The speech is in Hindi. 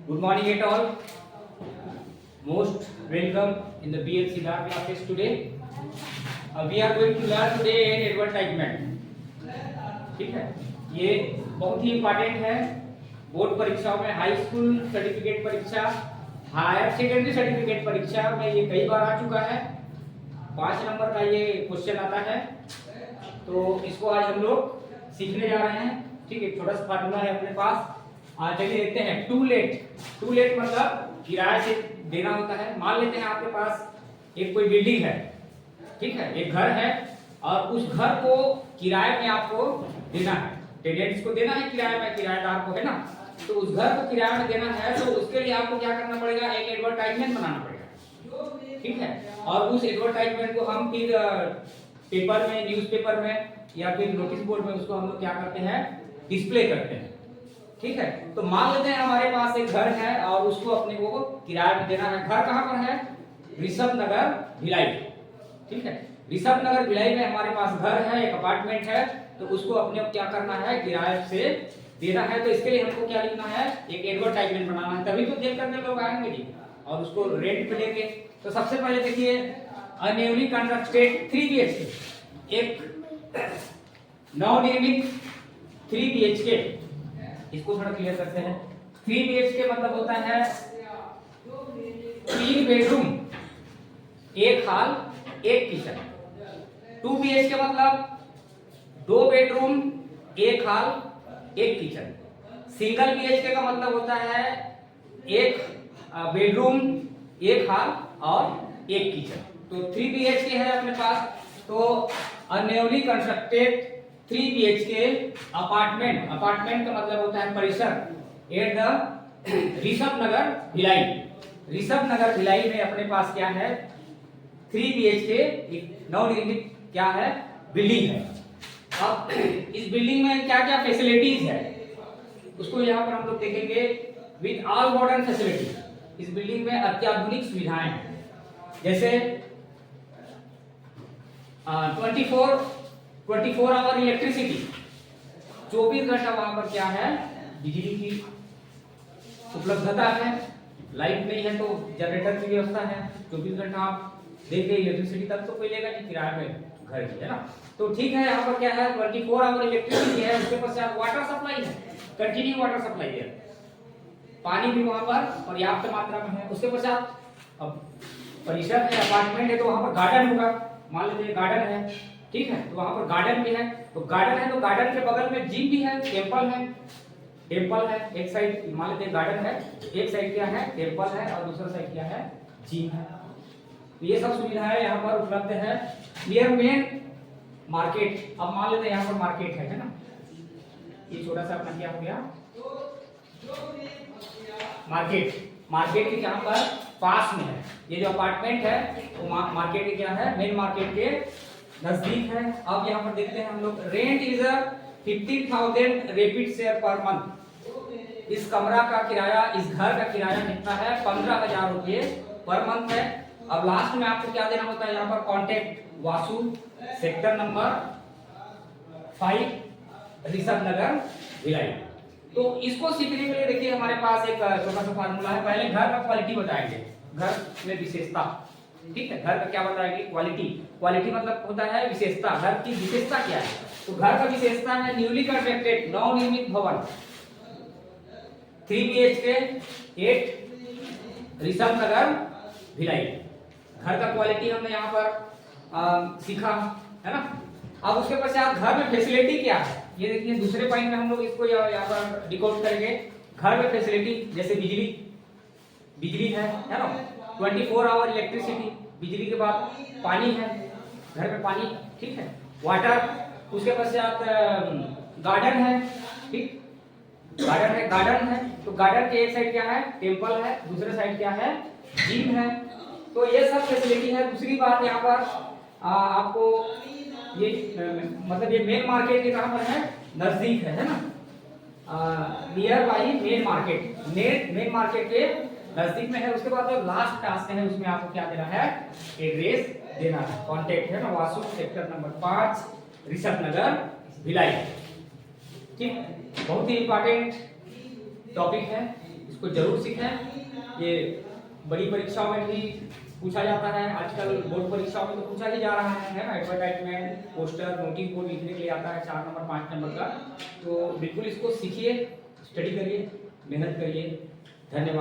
Good morning at all. Most welcome in the BLCR classes today. We are going to learn today an advertisement. ठीक है, ये बहुत ही इम्पोर्टेंट है बोर्ड परीक्षाओं में, हाई स्कूल सर्टिफिकेट परीक्षा, हायर सेकेंडरी सर्टिफिकेट परीक्षा में ये कई बार आ चुका है। 5 नंबर का ये क्वेश्चन आता है, तो इसको आज हम लोग सीखने जा रहे हैं। ठीक है, छोटा सा फार्मूला है अपने पास। चलिए देखते हैं। टू लेट मतलब किराए से देना होता है। मान लेते हैं आपके पास एक कोई बिल्डिंग है, ठीक है, एक घर है और उस घर को किराए में आपको देना है, टेनेंट्स को देना है किराए में, किराएदार को, है ना। तो उस घर को किराए में देना है, तो उसके लिए आपको क्या करना पड़ेगा, एक एडवर्टाइजमेंट बनाना पड़ेगा, ठीक है। और उस एडवर्टाइजमेंट को हम फिर पेपर में, न्यूज़पेपर में या फिर नोटिस बोर्ड में उसको हम लोग क्या करते हैं, डिस्प्ले करते हैं, ठीक है। तो मान लेते हैं हमारे पास एक घर है और उसको अपने को किराए में देना है। घर कहाँ पर है? ऋषभ नगर भिलाई, ठीक है। ऋषभ नगर भिलाई में हमारे पास घर है, एक अपार्टमेंट है, तो उसको अपने को क्या करना है, किराए से देना है। तो इसके लिए हमको क्या लिखना है, एक एडवर्टाइजमेंट बनाना है, तभी तो देख करके लोग आएंगे जी और उसको रेंट पे लेंगे। तो सबसे पहले देखिए, अ न्यूली कंस्ट्रक्टेड 3 BHK, एक नवनिर्मित 3 BHK, इसको थोड़ा क्लियर करते हैं। 3 BHK मतलब होता है 3 बेडरूम, 1 हॉल, 1 किचन। 2 BHK मतलब 2 bedroom, 1 hall, 1 kitchen. Single BHK का मतलब होता है 1 बेडरूम, 1 हॉल और 1 किचन। तो 3 BHK है अपने पास। तो a newly constructed 3 BHK apartment, apartment का मतलब होता है परिसर, एट द ऋषभ नगर भिलाई। ऋषभ नगर भिलाई में अपने पास क्या है, 3 BHK एक नवनिर्मित क्या है, बिल्डिंग है। अब इस बिल्डिंग में क्या क्या फैसिलिटीज है उसको यहाँ पर हम लोग देखेंगे। विद ऑल मॉडर्न फैसिलिटी, इस बिल्डिंग में अत्याधुनिक सुविधाएं हैं, जैसे 24 आवर इलेक्ट्रिसिटी, 24 घंटा वहां पर क्या है, बिजली की उपलब्धता है। लाइट नहीं है तो जनरेटर की व्यवस्था है, 24 घंटा आप देंगे इलेक्ट्रिसिटी, तब तो कोई लेगा नहीं किराए पे घर की, है ना। तो ठीक है, यहाँ पर क्या है, 24 आवर इलेक्ट्रिसिटी है। उसके पश्चात वाटर सप्लाई है, कंटिन्यू वाटर सप्लाई है, पानी भी वहां पर पर्याप्त मात्रा में है। उसके पश्चात अब परिसर है, अपार्टमेंट है, तो वहां पर गार्डन होगा। मान लीजिए गार्डन है, ठीक है, तो वहां पर गार्डन भी है। तो गार्डन है तो गार्डन के बगल में जिम भी है, टेंपल है, टेंपल है। एक साइड मान लीजिए गार्डन है, एक साइड क्या है, टेंपल है, और दूसरा साइड क्या है, जिम है। तो ये सब सुविधाएं यहाँ पर उपलब्ध है। नियर मेन मार्केट, अब मान लेते हैं यहाँ पर मार्केट है ना। ये छोटा सा अपना क्या हो गया, मार्केट के यहाँ पर पास में है। ये जो अपार्टमेंट है वो मार्केट के क्या है, मेन मार्केट के नजदीक है। अब यहाँ पर देखते हैं हम लोग, rent is 15,000 rapid share per month. इस कमरा का किराया, इस घर का किराया कितना है, 15,000 रुपये पर मंथ है। अब लास्ट में आपको क्या देना होता है, यहाँ पर contact Vasu, sector number 5, Rishabh Nagar Bhilai. तो इसको सीखने के लिए देखिए हमारे पास एक छोटा सा फार्मूला है। पहले घर का क्वालिटी बताएंगे, घर में विशेषता, ठीक है। घर का क्या बताएंगे, क्वालिटी। क्वालिटी मतलब होता है विशेषता, घर की विशेषता क्या है। तो घर का विशेषता है न्यूली कंस्ट्रक्टेड नवनिर्मित भवन, 3 BHK 8 ऋषभ नगर भिलाई। घर का क्वालिटी हमने यहाँ पर सीखा, है ना। अब उसके पश्चात घर में फैसिलिटी क्या है, ये देखिए दूसरे पॉइंट में हम लोग इसको यहाँ पर डिकोड करेंगे। घर में फैसिलिटी जैसे बिजली है ना, 24 आवर इलेक्ट्रिसिटी, बिजली के बाद पानी है, घर में पानी, ठीक है, वाटर। उसके पश्चात गार्डन है, ठीक, गार्डन है। तो गार्डन के एक साइड क्या है, टेंपल है, दूसरे साइड क्या है, जिम है। तो ये सब फैसिलिटी है। दूसरी बात यहाँ पर आपको ये मतलब ये मेन मार्केट के कहाँ पर है, नजदीक है ना, near by main market, main market के नजदीक में है। उसके बाद जो लास्ट टास्क है उसमें आपको क्या देना है, एड्रेस देना है, कॉन्टेक्ट है ना, वासु, सेक्टर नंबर 5, ऋषभ नगर भिलाई। ठीक, बहुत ही इंपॉर्टेंट टॉपिक है। इसको जरूर सीखें। ये बड़ी परीक्षाओं में भी पूछा जाता है, आजकल बोर्ड परीक्षाओं में तो पूछा ही जा रहा है ना। एडवर्टाइजमेंट, पोस्टर, नोटिस बोर्ड लिखने के लिए आता है 4 नंबर 5 नंबर का। तो बिल्कुल इसको सीखिए, स्टडी करिए, मेहनत करिए। धन्यवाद।